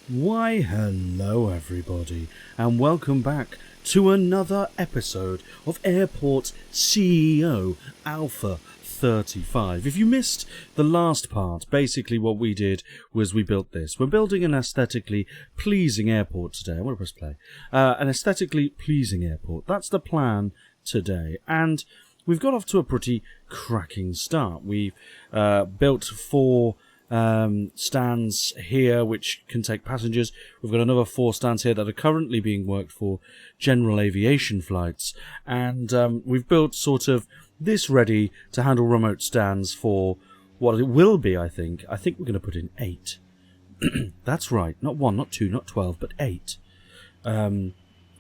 Why, hello everybody, and welcome back to another episode of Airport CEO Alpha 35. If you missed the last part, basically what we did was we built this. We're building an aesthetically pleasing airport today. I want to press play. An aesthetically pleasing airport. That's the plan today, and we've got off to a pretty cracking start. We've built 4 stands here which can take passengers. We've got another 4 stands here that are currently being worked for general aviation flights, and we've built sort of this ready to handle remote stands for what it will be. I think we're going to put in 8. That's right, not 1, not 2, not 12, but 8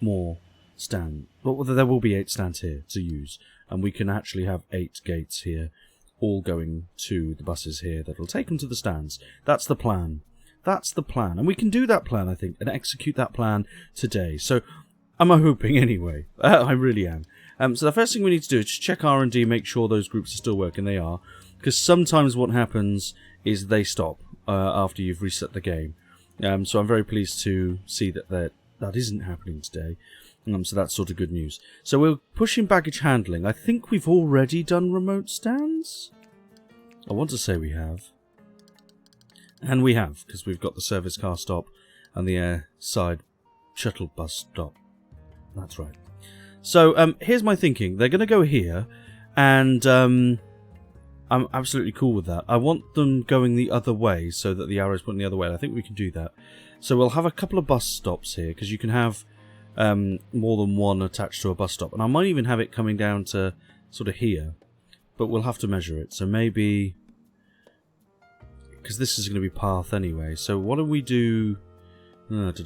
more stand. But there will be 8 stands here to use, and we can actually have 8 gates here, all going to the buses here that'll take them to the stands. That's the plan. That's the plan. And we can do that plan, I think, and execute that plan today. So, I'm hoping anyway. I really am. So the first thing we need to do is just check R&D, make sure those groups are still working. They are. Because sometimes what happens is they stop after you've reset the game. So I'm very pleased to see that isn't happening today. So that's sort of good news. So we're pushing baggage handling. I think we've already done remote stands. I want to say we have. And we have, because we've got the service car stop and the airside shuttle bus stop. That's right. So here's my thinking. They're going to go here, and I'm absolutely cool with that. I want them going the other way so that the arrow's pointing the other way. I think we can do that. So we'll have a couple of bus stops here, because you can have more than one attached to a bus stop, and I might even have it coming down to sort of here, but we'll have to measure it. So maybe, because this is going to be path anyway, so what do we do? What does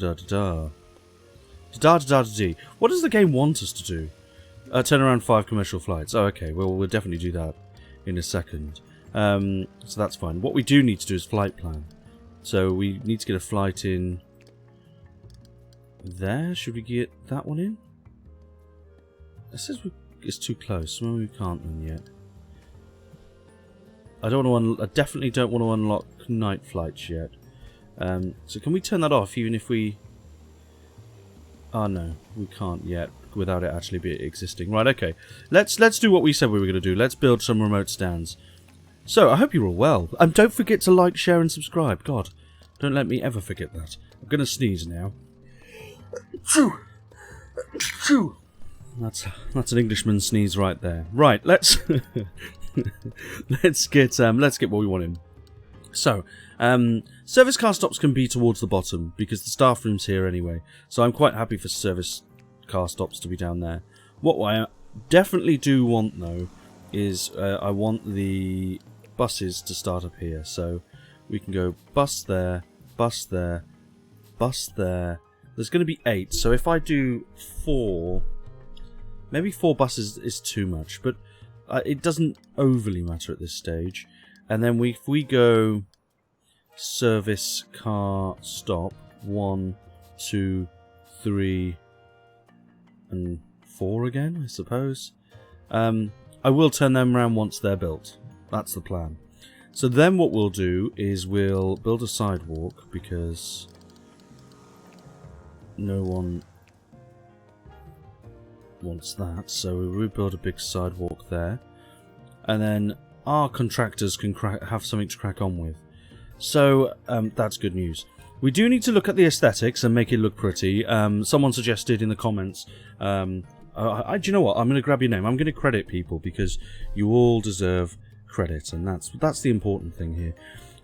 the game want us to do? Turn around 5 commercial flights. Oh, okay, well, we'll definitely do that in a second. So that's fine. What we do need to do is flight plan. So we need to get a flight in there. Should we get that one in? It says it's too close. Well, we can't then yet. I definitely don't want to unlock night flights yet. So can we turn that off even if we... Oh no, we can't yet without it actually be existing. Right, okay. Let's do what we said we were going to do. Let's build some remote stands. So, I hope you're all well. And don't forget to like, share and subscribe. God, don't let me ever forget that. I'm going to sneeze now. That's an Englishman sneeze right there. Right, let's let's get what we want in. So, service car stops can be towards the bottom because the staff room's here anyway. So I'm quite happy for service car stops to be down there. What I definitely do want though is I want the buses to start up here. So we can go bus there, bus there, bus there. There's going to be 8. So if I do 4, maybe 4 buses is too much, but it doesn't overly matter at this stage. And then if we go service car stop 1, 2, 3, and 4 again, I suppose. I will turn them around once they're built. That's the plan. So then what we'll do is we'll build a sidewalk because no one wants that. So we'll build a big sidewalk there. And then our contractors can have something to crack on with. So that's good news. We do need to look at the aesthetics and make it look pretty. Someone suggested in the comments, do you know what? I'm going to grab your name. I'm going to credit people because you all deserve credit, and that's the important thing here.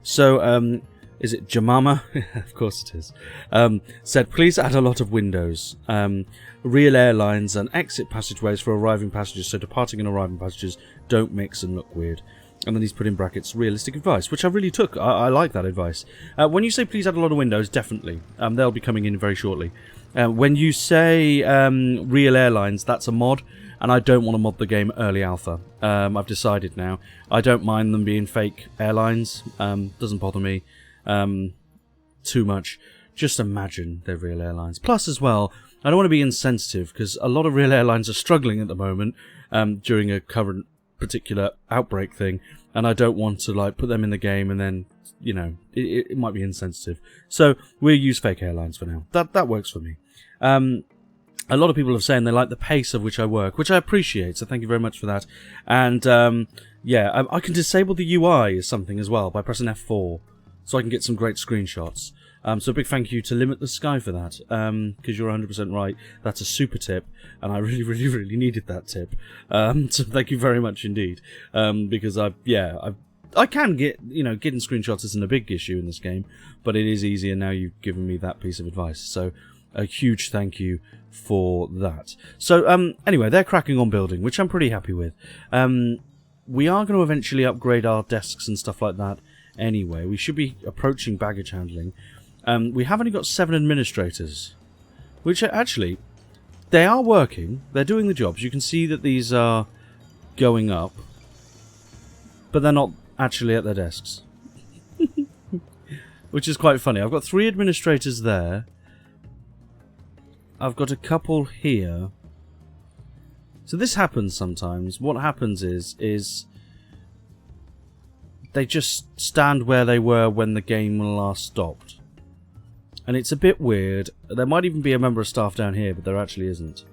So is it Jamama? Of course it is. Said, please add a lot of windows, real airlines and exit passageways for arriving passengers so departing and arriving passengers don't mix and look weird. And then he's put in brackets realistic advice, which I really took. I like that advice. When you say please add a lot of windows, definitely. They'll be coming in very shortly. When you say real airlines, that's a mod, and I don't want to mod the game early alpha. I've decided now. I don't mind them being fake airlines. Doesn't bother me too much. Just imagine they're real airlines. Plus, as well, I don't want to be insensitive, because a lot of real airlines are struggling at the moment during a current particular outbreak thing, and I don't want to like put them in the game and then, you know, it might be insensitive. So we'll use fake airlines for now. That works for me. A lot of people have saying they like the pace of which I work, which I appreciate, so thank you very much for that. And yeah, I can disable the UI as something as well by pressing F4, so I can get some great screenshots. So a big thank you to Limit the Sky for that, because you're 100% right. That's a super tip, and I really, really, really needed that tip. So thank you very much indeed, because I can get, you know, getting screenshots isn't a big issue in this game, but it is easier now you've given me that piece of advice. So a huge thank you for that. So anyway, they're cracking on building, which I'm pretty happy with. We are going to eventually upgrade our desks and stuff like that anyway. We should be approaching baggage handling. We have only got 7 administrators, which are actually, they are working. They're doing the jobs. You can see that these are going up, but they're not actually at their desks. Which is quite funny. I've got 3 administrators there. I've got a couple here. So this happens sometimes. What happens is they just stand where they were when the game last stopped. And it's a bit weird. There might even be a member of staff down here, but there actually isn't.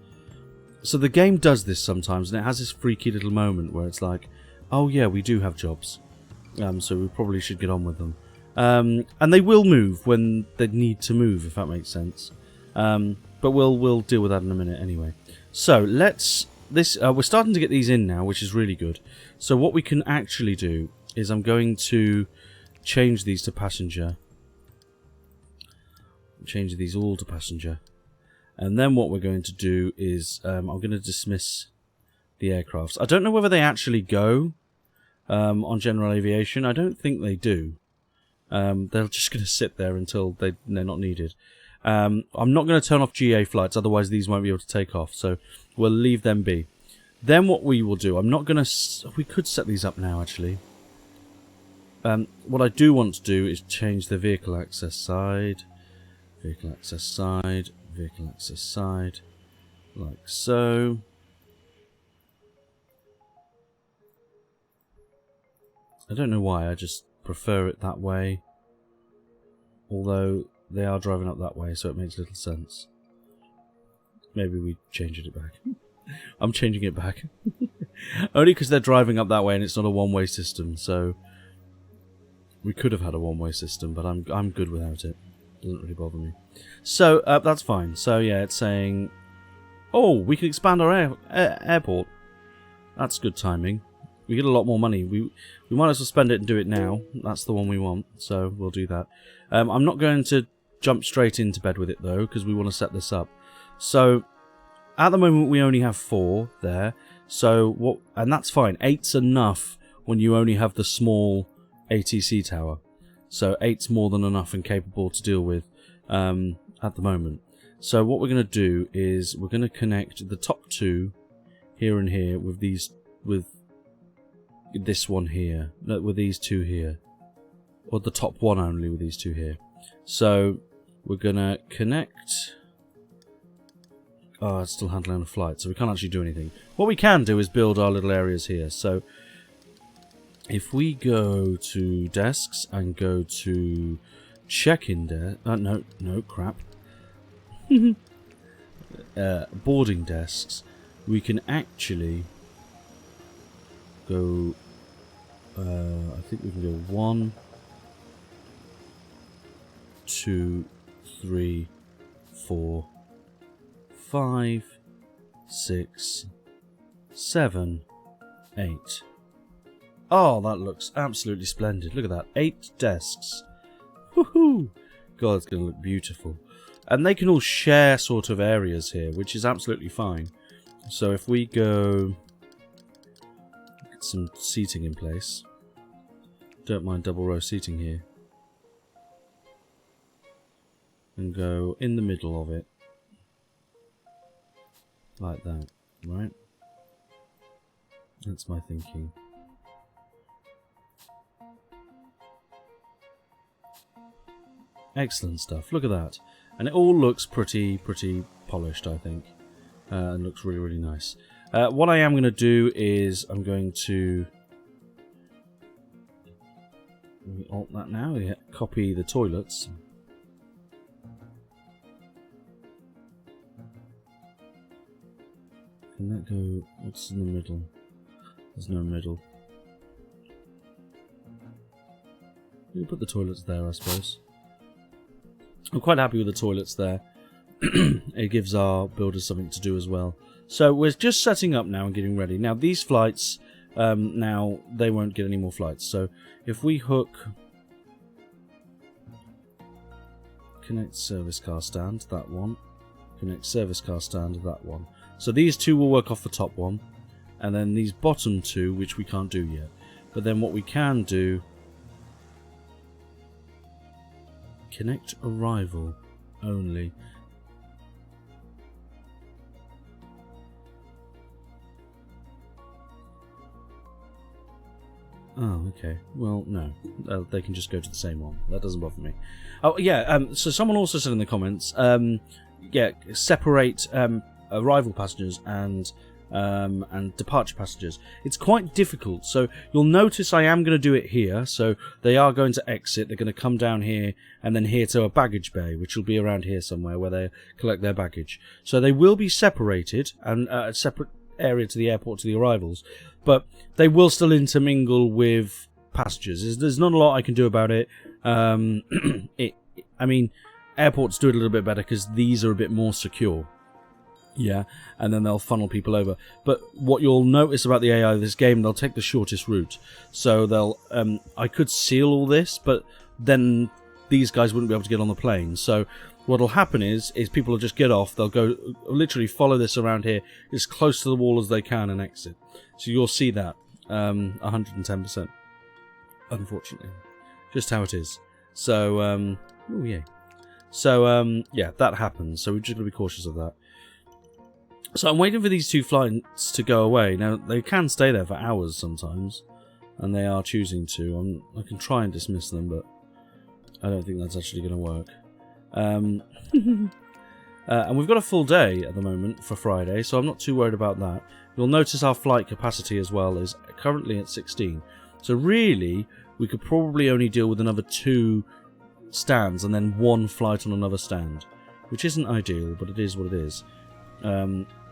So the game does this sometimes, and it has this freaky little moment where it's like, oh yeah, we do have jobs. So we probably should get on with them. And they will move when they need to move, if that makes sense. But we'll deal with that in a minute anyway. So we're starting to get these in now, which is really good. So what we can actually do is I'm going to change these to passenger. Change these all to passenger. And then what we're going to do is I'm going to dismiss the aircrafts. I don't know whether they actually go on general aviation. I don't think they do. They're just going to sit there until they're not needed. I'm not going to turn off GA flights, otherwise these won't be able to take off. So we'll leave them be. Then what we will do, I'm not going to... We could set these up now, actually. What I do want to do is change the vehicle access side. Vehicle access side. Vehicle access side. Like so. I don't know why, I just prefer it that way. Although they are driving up that way, so it makes little sense. Maybe we change it back. I'm changing it back. Only because they're driving up that way and it's not a one-way system, so... We could have had a one-way system, but I'm good without it. Doesn't really bother me. So, that's fine. So, yeah, it's saying... Oh, we can expand our airport. That's good timing. We get a lot more money. We might as well spend it and do it now. That's the one we want, so we'll do that. I'm not going to jump straight into bed with it, though, because we want to set this up. So, at the moment, we only have 4 there. So, and that's fine. 8's enough when you only have the small ATC tower. So, 8's more than enough and capable to deal with at the moment. So, what we're going to do is we're going to connect the top 2 here and here with these, with this one here, no, with these 2 here, or the top one only with these 2 here. So we're gonna connect. Oh, it's still handling a flight, so we can't actually do anything. What we can do is build our little areas here. So if we go to desks and go to check-in desk, no crap, boarding desks, we can actually go. I think we can go 1, 2, 3, 4, 5, 6, 7, 8. Oh, that looks absolutely splendid. Look at that. 8 desks. Woohoo! God, it's going to look beautiful. And they can all share sort of areas here, which is absolutely fine. So if we go... Get some seating in place. Don't mind double row seating here. And go in the middle of it. Like that, right? That's my thinking. Excellent stuff. Look at that. And it all looks pretty polished, I think. And looks really nice. What I am going to do is I'm going to we alt that now. We copy the toilets. Can that go? What's in the middle? There's no middle. We'll put the toilets there, I suppose. I'm quite happy with the toilets there. It gives our builders something to do as well. So we're just setting up now and getting ready. Now these flights, now they won't get any more flights. So if we hook connect service car stand, that one. Connect service car stand, that one. So these two will work off the top one. And then these bottom two, which we can't do yet. But then what we can do, connect arrival only. Oh, okay. Well, no. They can just go to the same one. That doesn't bother me. Oh, yeah. So someone also said in the comments, yeah, separate arrival passengers and departure passengers. It's quite difficult. So you'll notice I am going to do it here. So they are going to exit. They're going to come down here and then here to a baggage bay, which will be around here somewhere where they collect their baggage. So they will be separated and a separate area to the airport to the arrivals, but they will still intermingle with passengers. There's not a lot I can do about it. I mean, airports do it a little bit better because these are a bit more secure. Yeah, and then they'll funnel people over. But what you'll notice about the AI of this game, they'll take the shortest route. So they'll, I could seal all this, but then these guys wouldn't be able to get on the plane. So what'll happen is people will just get off. They'll go, literally follow this around here as close to the wall as they can and exit. So you'll see that 110%. Unfortunately, just how it is. So, oh yeah. So yeah, that happens. So we're just gonna be cautious of that. So I'm waiting for these two flights to go away. Now they can stay there for hours sometimes, and they are choosing to. I can try and dismiss them, but I don't think that's actually going to work. And we've got a full day at the moment for Friday, so I'm not too worried about that. You'll notice our flight capacity as well is currently at 16. So really, we could probably only deal with another 2 stands and then 1 flight on another stand, which isn't ideal, but it is what it is.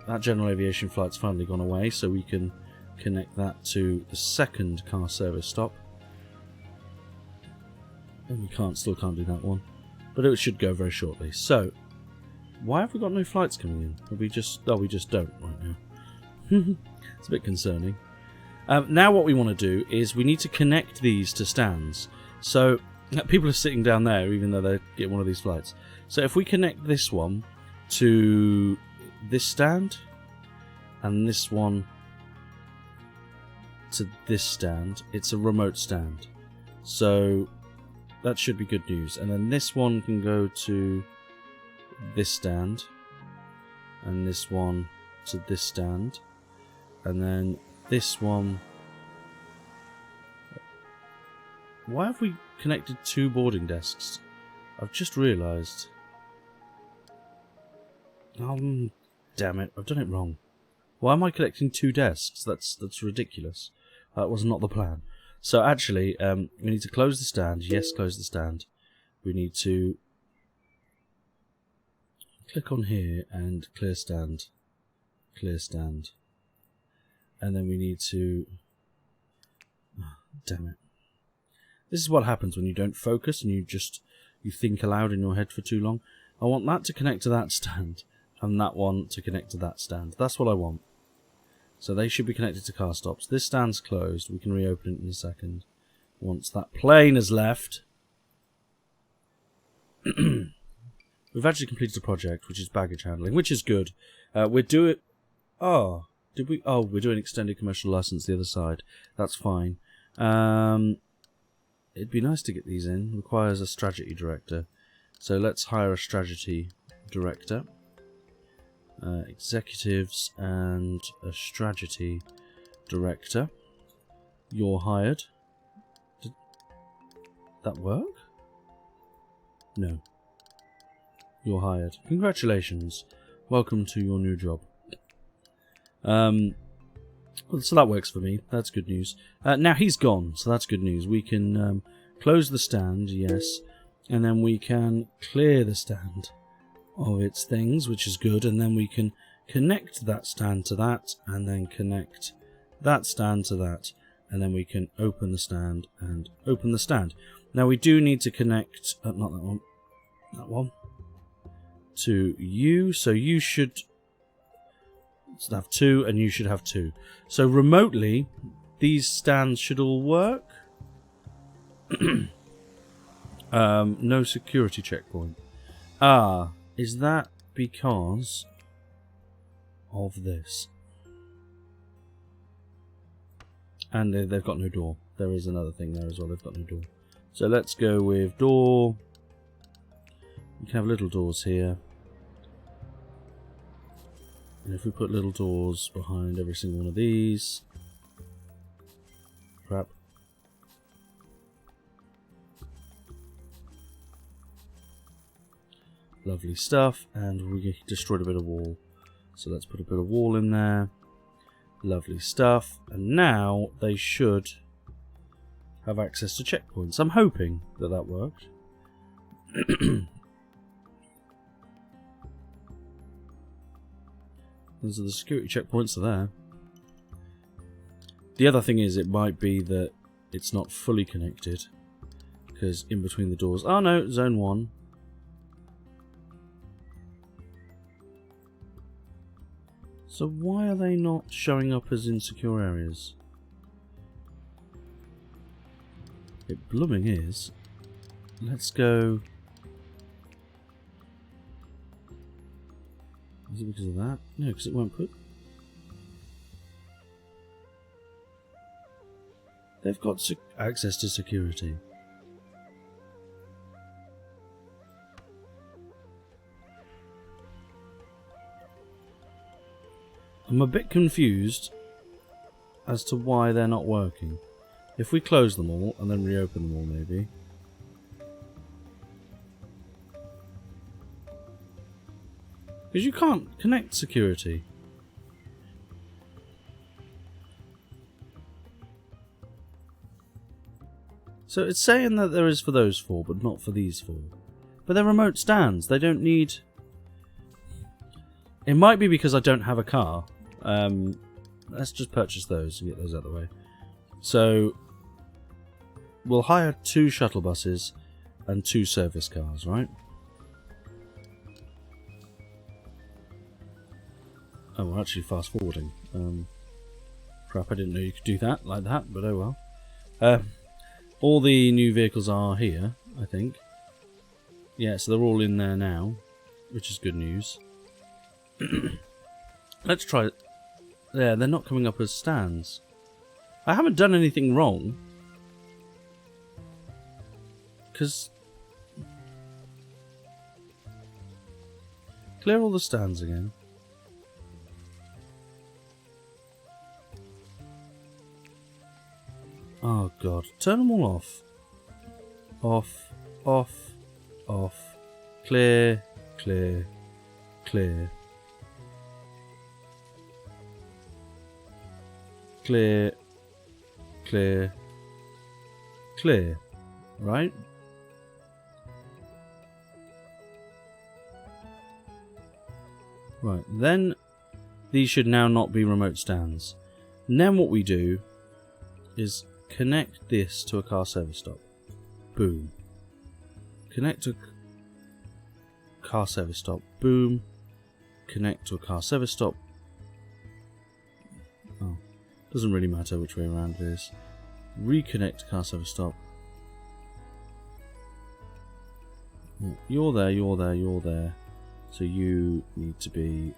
That general aviation flight's finally gone away, so we can connect that to the second car service stop. And we still can't do that one, but it should go very shortly. So, why have we got no flights coming in? We just don't right now. It's a bit concerning. Now what we want to do is we need to connect these to stands. So people are sitting down there even though they get one of these flights. So if we connect this one to this stand and this one to this stand, it's a remote stand. So that should be good news. And then this one can go to this stand and this one to this stand. And then this one... Why have we connected 2 boarding desks? I've just realised. Oh, damn it. I've done it wrong. Why am I connecting 2 desks? That's ridiculous. That was not the plan. So actually, we need to close the stand. Yes, close the stand. We need to click on here and clear stand. Clear stand. And then we need to... Oh, damn it. This is what happens when you don't focus and you think aloud in your head for too long. I want that to connect to that stand and that one to connect to that stand. That's what I want. So they should be connected to car stops. This stand's closed. We can reopen it in a second. Once that plane has left. We've actually completed a project, which is baggage handling, which is good. We're doing... Oh... Did we? Oh, we're doing extended commercial license the other side. That's fine. It'd be nice to get these in. Requires a strategy director. So let's hire a strategy director. Executives and a strategy director. You're hired. Did that work? No. You're hired. Congratulations. Welcome to your new job. So that works for me. That's good news. Now he's gone, so that's good news. We can close the stand, yes, and then we can clear the stand of its things, which is good, and then we can connect that stand to that, and then connect that stand to that, and then we can open the stand and open the stand. Now we do need to connect, not that one, to you, so you should have 2, and you should have 2. So remotely, these stands should all work. No security checkpoint. Is that because of this? And they've got no door. There is another thing there as well. They've got no door. So let's go with door. We can have little doors here. And if we put little doors behind every single one of these... Crap. Lovely stuff. And we destroyed a bit of wall. So let's put a bit of wall in there. Lovely stuff. And now they should have access to checkpoints. I'm hoping that that worked. Those are the security checkpoints are there. The other thing is, it might be that it's not fully connected. Because in between the doors... Oh no, zone 1. So why are they not showing up as insecure areas? It blooming is. Let's go... Is it because of that? No, because it won't put... They've got access to security. I'm a bit confused as to why they're not working. If we close them all and then reopen them all, maybe. Because you can't connect security. So it's saying that there is for those 4, but not for these 4. But they're remote stands. They don't need... It might be because I don't have a car. Let's just purchase those and get those out of the way. So, we'll hire 2 shuttle buses and 2 service cars, right? Oh, we're actually fast forwarding. Crap, I didn't know you could do that like that, but oh well. All the new vehicles are here, I think. Yeah, so they're all in there now, which is good news. Let's try it. There, they're not coming up as stands. I haven't done anything wrong. Because... Clear all the stands again. Oh god. Turn them all off. Off, off, off. Clear, clear, clear. Clear, clear, clear. Right? Right, then these should now not be remote stands. And then what we do is connect this to a car service stop. Boom. Connect to car service stop. Boom. Connect to a car service stop. Oh, doesn't really matter which way around it is. Reconnect car service stop. You're there, you're there, you're there. So you need to be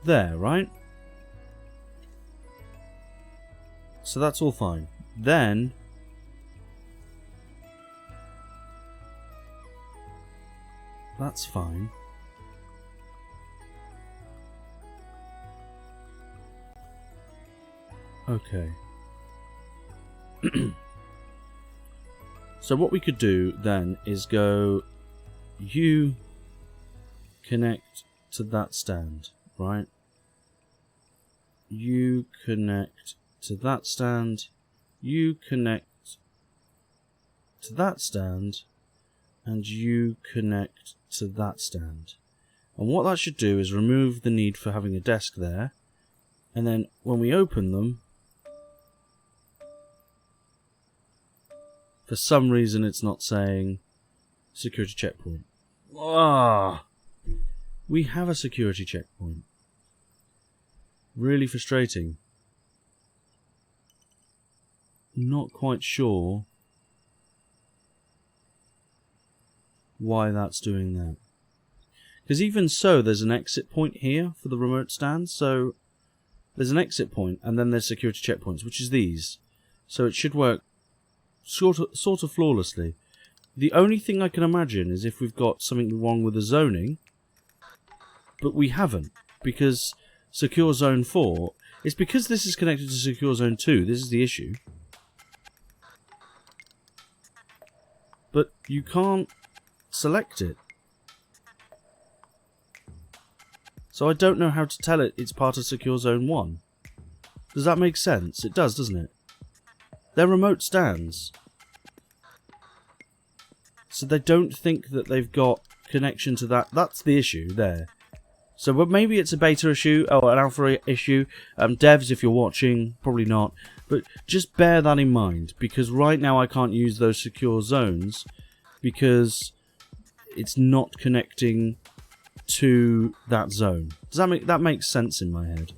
there, right? So that's all fine. Then that's fine. Okay. So what we could do then is go, you connect to that stand, right? You connect to that stand. You connect to that stand, and you connect to that stand. And what that should do is remove the need for having a desk there, and then when we open them, for some reason it's not saying security checkpoint. Ah, we have a security checkpoint. Really frustrating. Not quite sure why that's doing that. Because even so, there's an exit point here for the remote stand. So there's an exit point, and then there's security checkpoints, which is these. So it should work sort of flawlessly. The only thing I can imagine is if we've got something wrong with the zoning, but we haven't, because Secure Zone 4, it's because this is connected to Secure Zone 2, this is the issue. But you can't select it. So I don't know how to tell it it's part of Secure Zone 1. Does that make sense? It does, doesn't it? They're remote stands. So they don't think that they've got connection to that. That's the issue there. So but maybe it's a beta issue or an alpha issue. Devs, if you're watching, probably not. But just bear that in mind, because right now I can't use those secure zones because it's not connecting to that zone. Does that makes sense in my head?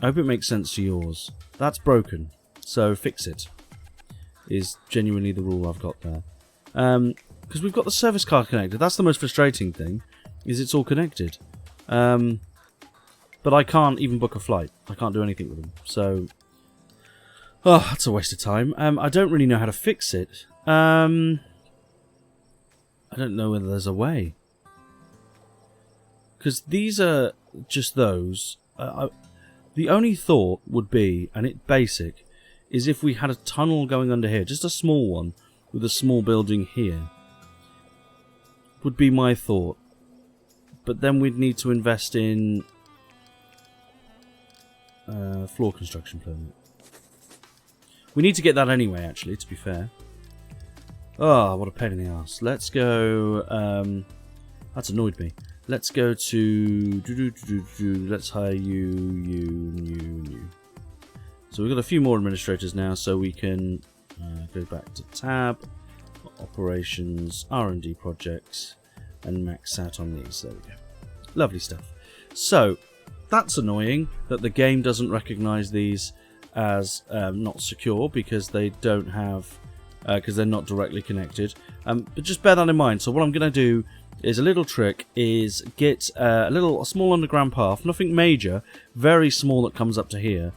I hope it makes sense to yours. That's broken, so fix it. Is genuinely the rule I've got there. Because we've got the service card connected. That's the most frustrating thing, is it's all connected. But I can't even book a flight. I can't do anything with them. So, oh, that's a waste of time. I don't really know how to fix it. I don't know whether there's a way. Because these are just those. The only thought would be, and it's basic, is if we had a tunnel going under here, just a small one, with a small building here. Would be my thought. But then we'd need to invest in floor construction permit. We need to get that anyway, actually, to be fair. Oh, what a pain in the ass. Let's go... that's annoyed me. Let's go to... Let's hire new. So we've got a few more administrators now, so we can go back to tab, operations, R&D projects, and max out on these. There we go. Lovely stuff. So, that's annoying that the game doesn't recognise these as not secure because they don't have... because they're not directly connected. But just bear that in mind. So what I'm going to do is a little trick is get a small underground path, nothing major, very small that comes up to here,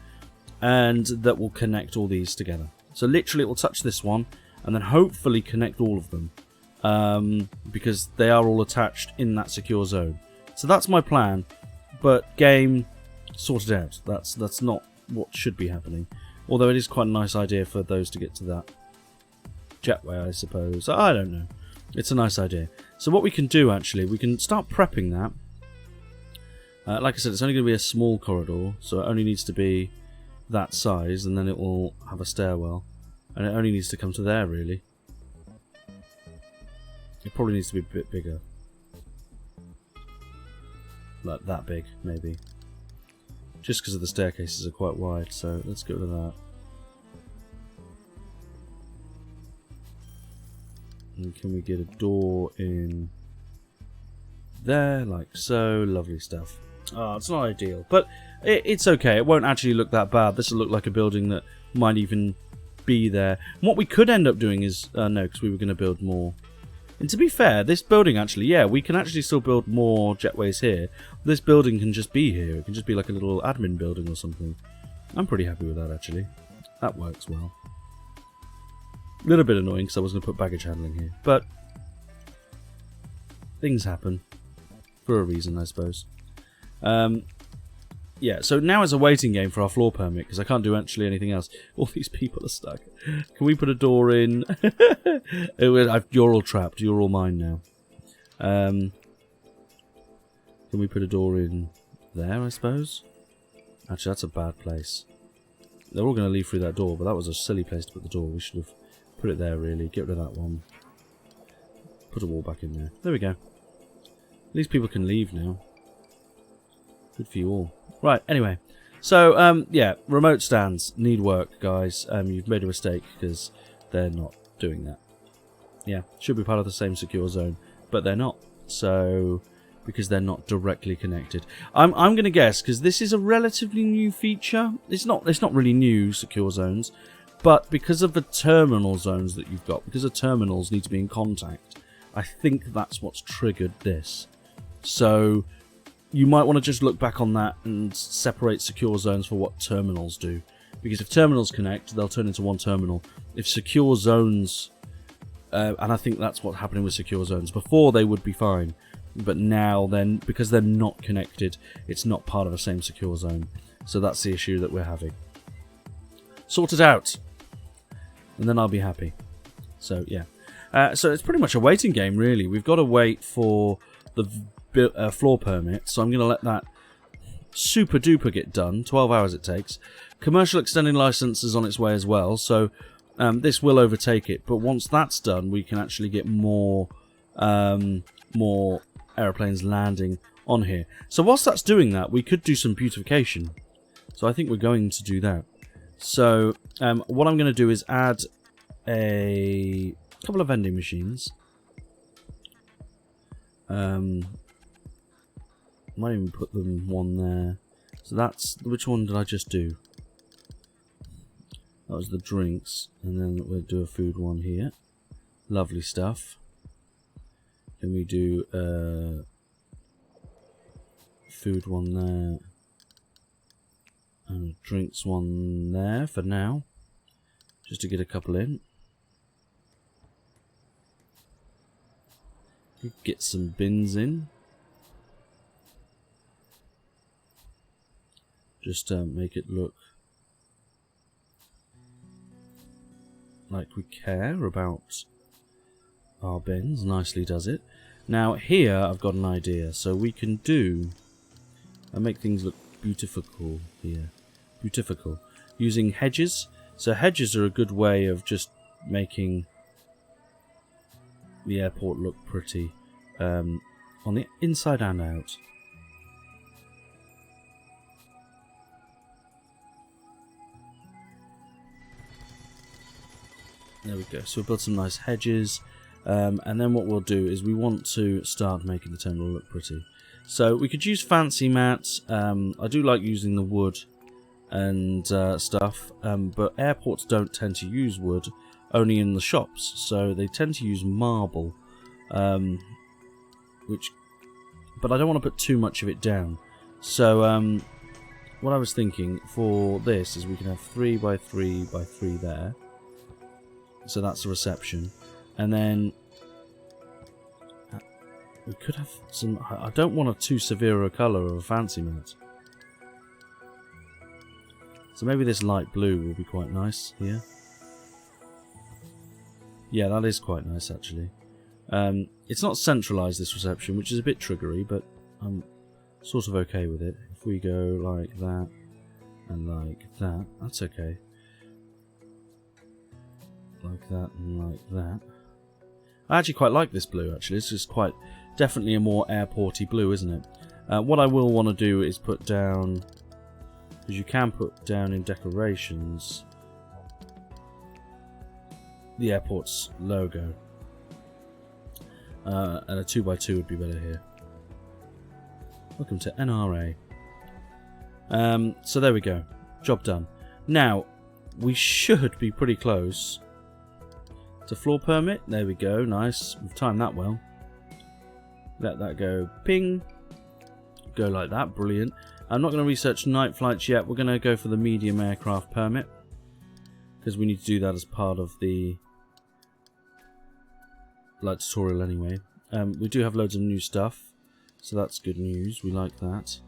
and that will connect all these together. So literally it will touch this one, and then hopefully connect all of them, because they are all attached in that secure zone. So that's my plan, but game, sort it out. That's not what should be happening. Although it is quite a nice idea for those to get to that jetway, I suppose. I don't know. It's a nice idea. So what we can do, actually, we can start prepping that. Like I said, it's only going to be a small corridor, so it only needs to be that size, and then it will have a stairwell. And it only needs to come to there, really. It probably needs to be a bit bigger. Like that big, maybe. Just because of the staircases are quite wide, so let's get rid of that. And can we get a door in there, like so? Lovely stuff. Oh, it's not ideal, but it's okay. It won't actually look that bad. This will look like a building that might even be there. And what we could end up doing is... no, because we were going to build more. And to be fair, this building actually, yeah, we can actually still build more jetways here. This building can just be here. It can just be like a little admin building or something. I'm pretty happy with that, actually. That works well. A little bit annoying because I was going to put baggage handling here, but things happen for a reason, I suppose. Yeah, so now it's a waiting game for our floor permit because I can't do actually anything else. All these people are stuck. Can we put a door in? You're all trapped. You're all mine now. Can we put a door in there, I suppose? Actually, that's a bad place. They're all going to leave through that door, but that was a silly place to put the door. We should have Put it there, really. Get rid of that one. Put a wall back in there. There we go. At least people can leave now. Good for you all. Right, anyway. So, yeah, remote stands need work, guys. You've made a mistake because they're not doing that. Yeah, should be part of the same secure zone, but they're not. So, because they're not directly connected. I'm going to guess, because this is a relatively new feature. It's not really new, secure zones, but because of the terminal zones that you've got, because the terminals need to be in contact, I think that's what's triggered this. So, you might want to just look back on that and separate secure zones for what terminals do. Because if terminals connect, they'll turn into one terminal. If secure zones... and I think that's what's happening with secure zones. Before, they would be fine. But now, then, because they're not connected, it's not part of the same secure zone. So that's the issue that we're having. Sort it out. And then I'll be happy. So, yeah. So it's pretty much a waiting game, really. We've got to wait for the floor permit. So I'm going to let that super duper get done. 12 hours it takes. Commercial extending license is on its way as well. So this will overtake it. But once that's done, we can actually get more aeroplanes landing on here. So whilst that's doing that, we could do some beautification. So I think we're going to do that. So what I'm going to do is add a couple of vending machines. Might even put them one there. So that's... Which one did I just do? That was the drinks. And then we'll do a food one here. Lovely stuff. Then we do food one there. And drinks one there for now. Just to get a couple in. Get some bins in. Just make it look like we care about our bins. Nicely does it. Now here I've got an idea. So we can do and make things look beautiful here. Beautiful. Using hedges. So hedges are a good way of just making the airport look pretty on the inside and out. There we go. So we'll build some nice hedges. And then what we'll do is we want to start making the terminal look pretty. So we could use fancy mats. I do like using the wood and stuff. But airports don't tend to use wood, only in the shops. So they tend to use marble. But I don't want to put too much of it down. So what I was thinking for this is we can have 3 by 3 by 3 there. So that's the reception. And then we could have some... I don't want a too severe a colour of a fancy mat. So maybe this light blue will be quite nice here. Yeah, that is quite nice actually. It's not centralised, this reception, which is a bit triggery, but I'm sort of okay with it. If we go like that and like that, that's okay. Like that and like that. I actually quite like this blue actually. It's just quite definitely a more airporty blue, isn't it? What I will want to do is put down, because you can put down in decorations, the airport's logo. And a 2x2 would be better here. Welcome to NRA. So there we go. Job done. Now, we should be pretty close to floor permit. There we go. Nice. We've timed that well. Let that go. Ping. Go like that. Brilliant. I'm not going to research night flights yet. We're going to go for the medium aircraft permit, because we need to do that as part of the light tutorial anyway. We do have loads of new stuff, so that's good news. We like that.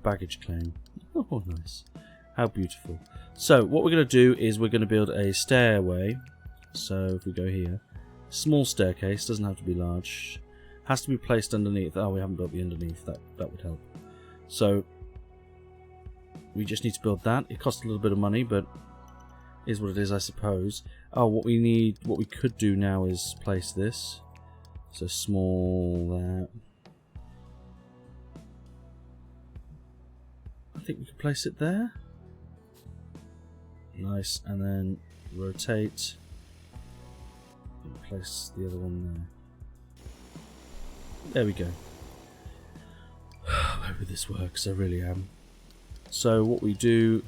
Baggage claim. Oh, nice. How beautiful. So what we're going to do is we're going to build a stairway. So if we go here, small staircase, doesn't have to be large, has to be placed underneath. Oh, we haven't built the underneath. That would help. So we just need to build that. It costs a little bit of money, but is what it is, I suppose. Oh, what we could do now is place this. So small that. I think we could place it there. Nice, and then rotate. And place the other one there. There we go. I hope this works, I really am. So what we do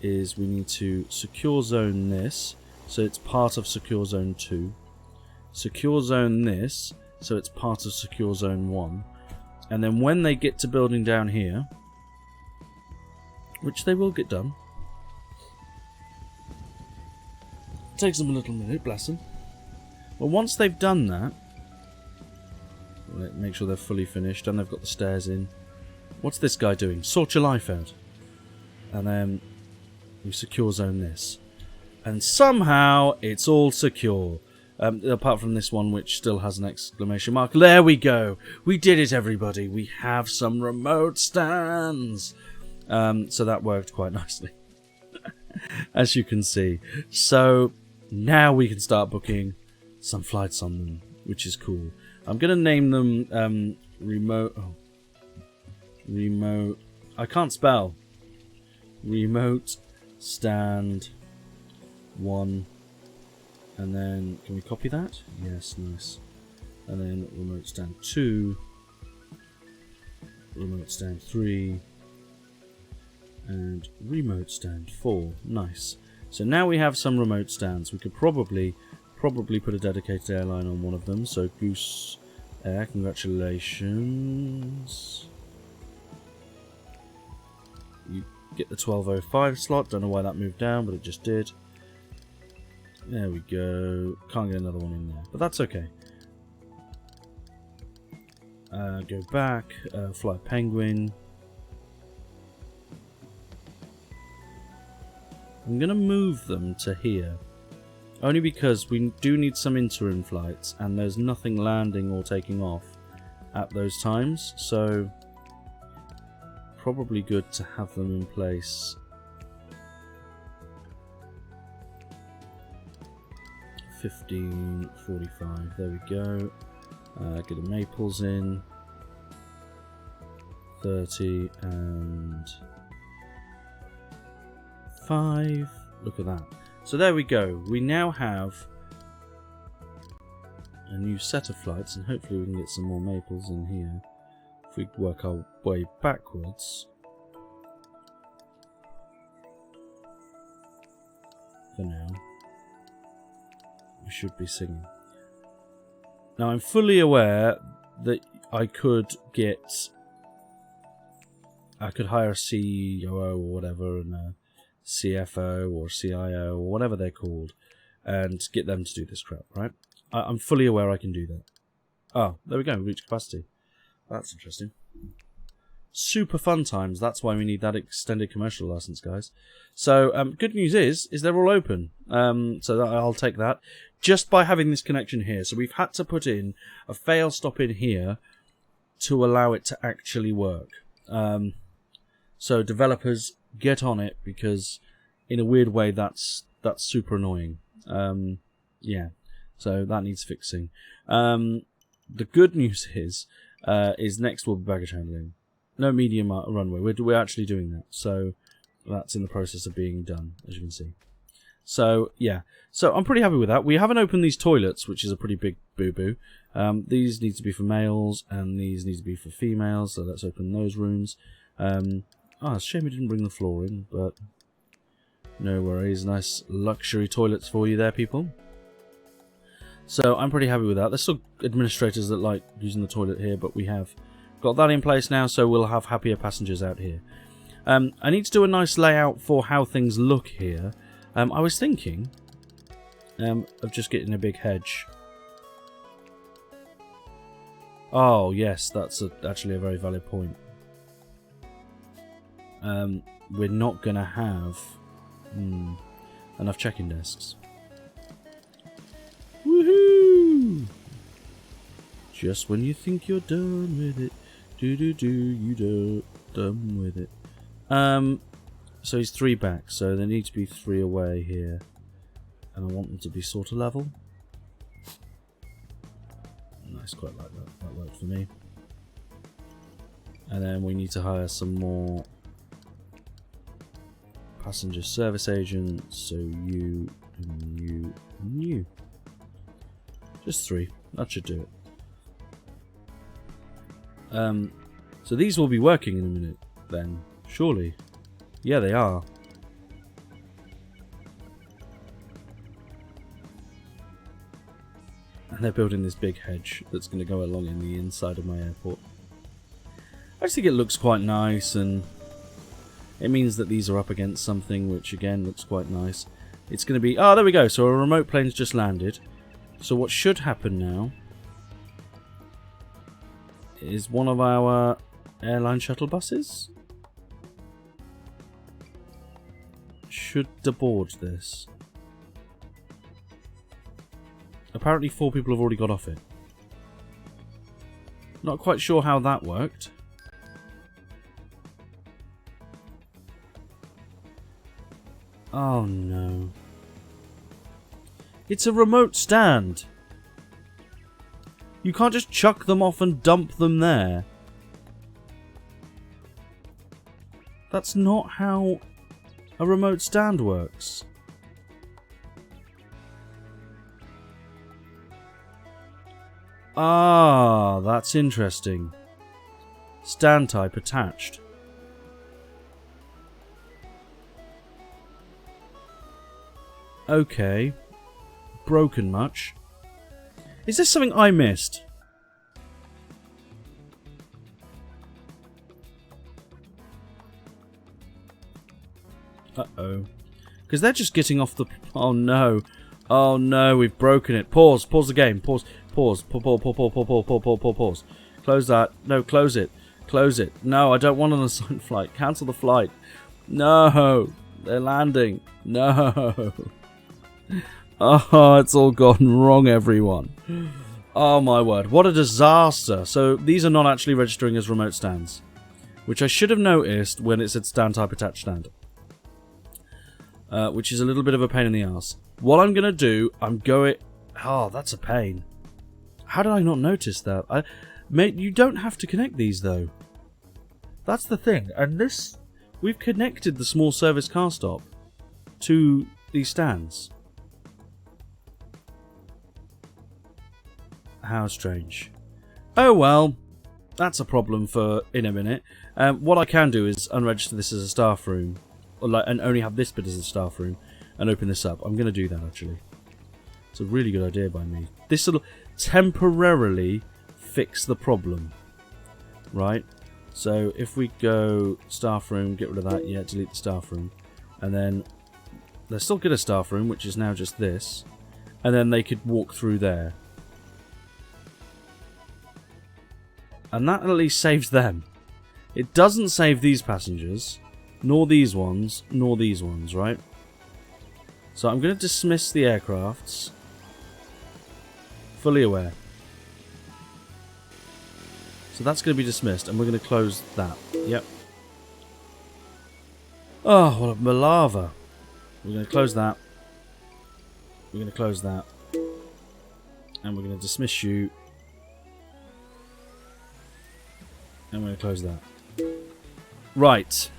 is we need to secure zone this, so it's part of secure zone 2. Secure zone this, so it's part of secure zone 1. And then when they get to building down here, which they will get done, takes them a little minute, bless them. Well, once they've done that, make sure they're fully finished and they've got the stairs in. What's this guy doing? Sort your life out. And then we secure zone this. And somehow it's all secure. Apart from this one, which still has an exclamation mark. There we go. We did it, everybody. We have some remote stands. So that worked quite nicely. As you can see. So now we can start booking some flights on them, which is cool. I'm going to name them remote... Oh, remote... I can't spell. Remote stand 1. And then, can we copy that? Yes, nice. And then remote stand 2. Remote stand 3. And remote stand 4. Nice. So now we have some remote stands. We could probably put a dedicated airline on one of them. So Goose Air, congratulations. You get the 1205 slot. Don't know why that moved down, but it just did. There we go. Can't get another one in there, but that's okay. Go back. Fly Penguin. I'm going to move them to here. Only because we do need some interim flights, and there's nothing landing or taking off at those times, so probably good to have them in place. 15:45, there we go. Get the Maples in. 30 and 5. Look at that. So there we go. We now have a new set of flights, and hopefully we can get some more Maples in here. If we work our way backwards. For now. We should be singing. Now I'm fully aware that I could hire a COO or whatever, and a CFO or CIO or whatever they're called, and get them to do this crap, right? I'm fully aware I can do that. Oh, there we go, reach capacity. That's interesting. Super fun times, that's why we need that extended commercial license, guys. So, good news is they're all open. So I'll take that. Just by having this connection here. So we've had to put in a fail stop in here to allow it to actually work. So developers, get on it, because in a weird way that's super annoying. Yeah, so that needs fixing. The good news is next will be baggage handling. No medium runway. We're actually doing that. So that's in the process of being done, as you can see. So yeah, so I'm pretty happy with that. We haven't opened these toilets, which is a pretty big boo-boo. These need to be for males, and these need to be for females. So let's open those rooms. It's a shame we didn't bring the floor in, but no worries. Nice luxury toilets for you there, people. So I'm pretty happy with that. There's still administrators that like using the toilet here, but we have got that in place now, so we'll have happier passengers out here. I need to do a nice layout for how things look here. I was thinking of just getting a big hedge. Oh yes, that's actually a very valid point. We're not going to have enough check-in desks. Woohoo! Just when you think you're done with it, you done with it. So he's 3 back, so there need to be 3 away here. And I want them to be sort of level. Nice, quite like that. That worked for me. And then we need to hire some more passenger service agents. So you and you and you. Just 3. That should do it. So these will be working in a minute then, surely. Yeah, they are. And they're building this big hedge that's going to go along in the inside of my airport. I just think it looks quite nice, and it means that these are up against something, which again looks quite nice. It's going to be... Oh, there we go. So a remote plane's just landed. So what should happen now is one of our airline shuttle buses should deboard this. Apparently 4 people have already got off it. Not quite sure how that worked. Oh no. It's a remote stand. You can't just chuck them off and dump them there. That's not how a remote stand works. Ah, that's interesting. Stand type attached. Okay. Broken much. Is this something I missed? Uh-oh. Because they're just getting off the... Oh no. Oh no, we've broken it. Pause. Pause the game. Pause. Pause. Pause. Close that. No, close it. Close it. No, I don't want an assigned flight. Cancel the flight. No. They're landing. No. Oh, it's all gone wrong, everyone. Oh my word. What a disaster. So these are not actually registering as remote stands, which I should have noticed when it said stand type attached stand. Which is a little bit of a pain in the ass. What I'm going to do, I'm going... Oh, that's a pain. How did I not notice that? Mate, you don't have to connect these, though. That's the thing. And this... We've connected the small service car stop to these stands. How strange. Oh, well. That's a problem for in a minute. What I can do is unregister this as a staff room. And only have this bit as a staff room. And open this up. I'm going to do that, actually. It's a really good idea by me. This will temporarily fix the problem. Right? So, if we go staff room, get rid of that. Yeah, delete the staff room. And then, let's still get a staff room, which is now just this. And then they could walk through there. And that at least saves them. It doesn't save these passengers, nor these ones, right? So I'm going to dismiss the aircrafts. Fully aware. So that's going to be dismissed, and we're going to close that. Yep. Oh, what a malava. We're going to close that. We're going to close that. And we're going to dismiss you. And we're going to close that. Right.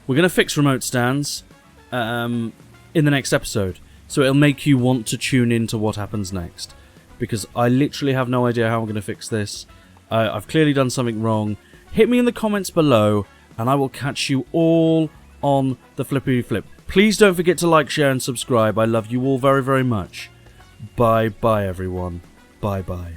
We're going to fix remote stands in the next episode. So it'll make you want to tune in to what happens next. Because I literally have no idea how I'm going to fix this. I've clearly done something wrong. Hit me in the comments below, and I will catch you all on the Flippity Flip. Please don't forget to like, share, and subscribe. I love you all very, very much. Bye-bye, everyone. Bye-bye.